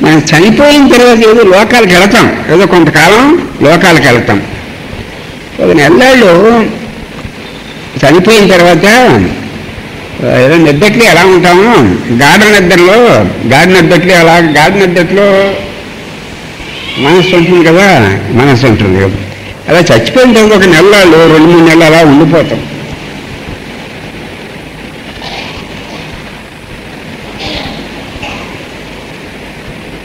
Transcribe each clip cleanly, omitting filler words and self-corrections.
మనం చనిపోయిన తర్వాత ఏదో లోకాలకు వెళతాం, ఏదో కొంతకాలం లోకాలకు వెళతాం. ఒక నెల్లాళ్ళు చనిపోయిన తర్వాత ఏదో నిద్దట్లో ఎలా ఉంటామో గాఢ నిద్రలో మనస్సు ఉంటుంది కదా, అలా చచ్చిపోయిన తర్వాత ఒక నెలలు 2-3 నెలలు అలా ఉండిపోతాం.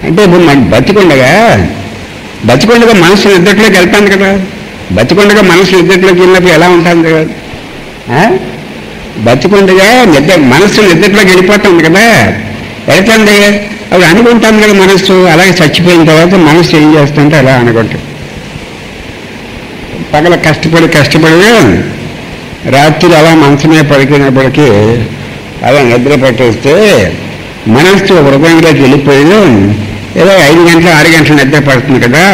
అంటే ఇప్పుడు మనం బతికుండగా మనసు నిద్రలోకి వెళ్తాను కదా, బతికుండగా మనసు నిద్రలోకి వెళ్ళినప్పుడు ఎలా ఉంటుంది కదా, బతికుండగా మనస్సు నిద్రలోకి వెళ్ళిపోతుంది కదా, వెళ్తుంది అప్పుడు అనుకుంటాను కదా మనస్సు. అలాగే చచ్చిపోయిన తర్వాత మనస్సు ఏం చేస్తుంటే అలా అనుకుంటాం. పగల కష్టపడి రాత్రి అలా మంచమే పడుకునేప్పటికీ అలా నిద్ర పట్టేస్తే మనస్సు హృదయంలోకి వెళ్ళిపోయి ఏదో 5 గంటలు 6 గంటలు నిద్ర పడుతుంది కదా,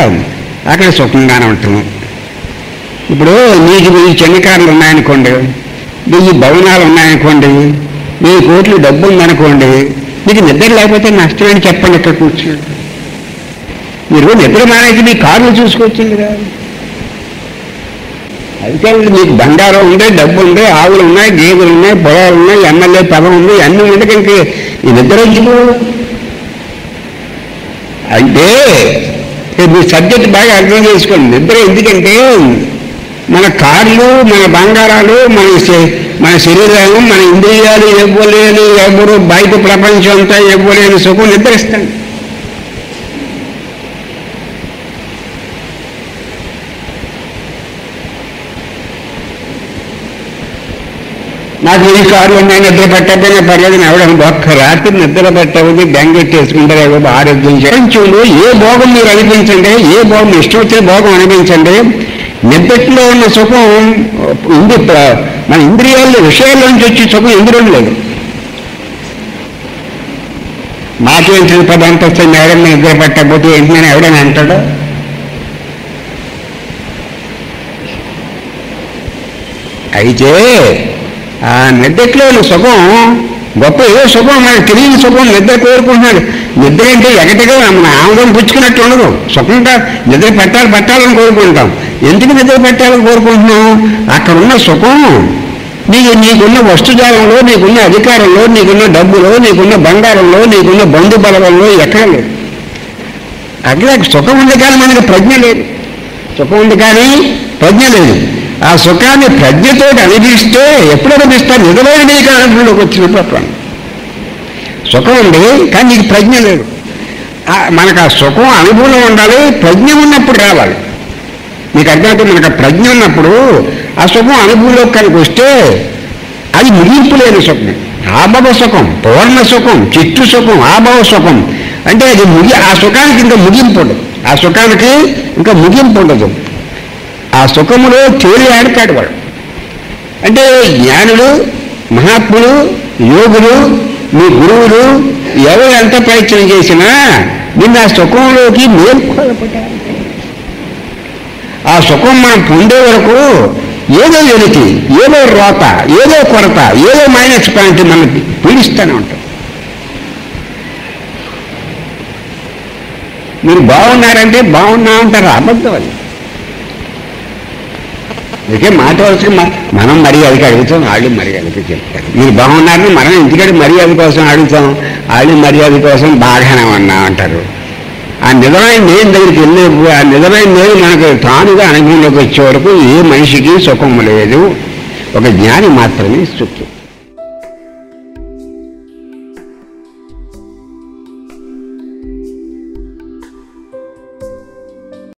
అక్కడ సుఖంగానే ఉంటుంది. ఇప్పుడు మీకు చిన్న కార్లు ఉన్నాయనుకోండి, మీకు భవనాలు ఉన్నాయనుకోండి, మీ కోట్లు డబ్బు ఉందనుకోండి, మీకు నిద్ర లేకపోతే నష్టమని చెప్పండి. ఇక్కడ కూర్చోండి, మీరు నిద్ర మానేసి మీ కార్లు చూసుకొచ్చింది కదా. అయితే మీకు బంగారం ఉంది, డబ్బు ఉంది, ఆవులు ఉన్నాయి, గేదెలు ఉన్నాయి, పొలాలు ఉన్నాయి, ఎమ్మెల్యే పదం ఉంది, అన్నీ ఉండకంటే ఈ నిద్ర ఎందుకు? అంటే మీ సబ్జెక్ట్ బాగా అర్థం చేసుకోండి. నిద్ర ఎందుకంటే మన కార్లు, మన బంగారాలు, మన శరీరాలు, మన ఇంద్రియాలు ఇవ్వలేని, ఎవరు బయట ప్రపంచం అంతా ఇవ్వలేని సుఖం నిద్రిస్తాను. నాకు ఈ కారు ఉన్నాయి, నిద్ర పెట్టకపోయినా పర్లేదు ఎవడని ఒక్క రాత్రి నిద్ర పెట్టకపోతే బెంగెట్టేసుకుంటారు. ఆరోగ్యం ప్రపంచంలో ఏ భోగం మీరు అనిపించండి, ఏ భోగం ఇష్టం వచ్చిన భోగం అనిపించండి, నిద్రలో ఉన్న సుఖం మన ఇంద్రియాల్లో విషయాల్లోంచి వచ్చే సుఖం ఇంద్రియం లేదు. మాకేం పదంతా వస్తే మేడం నిద్ర పెట్టకపోతే ఏంటి నేను ఎవడని అంటాడు. అయితే ఆ నిద్రలోని సుఖం గొప్ప, ఏదో సుఖం మనకు తెలియని సుఖం నిద్ర కోరుకుంటున్నాడు. నిద్ర అంటే ఎగటిగా మన ఆముదం పుచ్చుకున్నట్టు ఉండదు. సుఖంగా నిద్ర పెట్టాలని కోరుకుంటాం. ఎందుకు నిద్ర పెట్టాలని కోరుకుంటున్నాం? అక్కడ ఉన్న సుఖం నీకున్న వస్తుజాలంలో, నీకున్న అధికారంలో, నీకున్న డబ్బులో, నీకున్న బంగారంలో, నీకున్న బంధు బలంలో ఎక్కడ లేదు. అక్కడ సుఖం ఉంది కానీ మనకి ప్రజ్ఞ లేదు. సుఖం ఉంది కానీ ప్రజ్ఞ లేదు. ఆ సుఖాన్ని ప్రజ్ఞతో అనిపిస్తే ఎప్పుడు అనిపిస్తారు? నిజమైన నీకు అనుభవంలోకి వచ్చినప్పుడు సుఖం ఉంది కానీ నీకు ప్రజ్ఞ లేదు. మనకు ఆ సుఖం అనుభవంలో ఉండాలి, ప్రజ్ఞ ఉన్నప్పుడు రావాలి. నీకు అర్థమైతే మనకు ప్రజ్ఞ ఉన్నప్పుడు ఆ సుఖం అనుభవంలోకి కనుక వస్తే అది ముగింపు లేని సుఖం, ఆభవ సుఖం, పూర్ణ సుఖం, చిట్టు సుఖం, ఆభవ సుఖం. అంటే అది ఆ సుఖానికి ఇంకా ముగింపు ఉండదు. ఆ సుఖానికి ఇంకా ముగింపు ఉండదు. ఆ సుఖములో తేలి ఆడతాడు వాడు. అంటే జ్ఞానులు, మహాత్ములు, యోగులు, మీ గురువులు ఎవరు ఎంత ప్రయత్నం చేసినా నిన్న ఆ సుఖంలోకి మేల్కొల్పటారు. ఆ సుఖం మనం పొందే వరకు ఏదో వెలికి, ఏదో రోత, ఏదో కొరత, ఏదో మైనస్ పాయింట్ మనకి పీడిస్తూనే ఉంటాం. మీరు బాగున్నారంటే బాగున్నామంటారు, అబద్ధం అది. అందుకే మాట వలసకి మనం మర్యాదకి అడుగుతాం, వాళ్ళు మర్యాదకి చెప్తారు. మీరు బాగున్నారని మనం ఎందుకంటే మర్యాద కోసం అడుగుతాం, వాళ్ళు మర్యాద కోసం బాగానే ఉన్నామంటారు. ఆ నిజమైన నేను దగ్గరికి వెళ్ళేప్పుడు ఆ నిజమైన నేను మనకు తానుగా అనుభవంలోకి వచ్చే వరకు ఏ మనిషికి సుఖం లేదు. ఒక జ్ఞాని మాత్రమే సుఖం.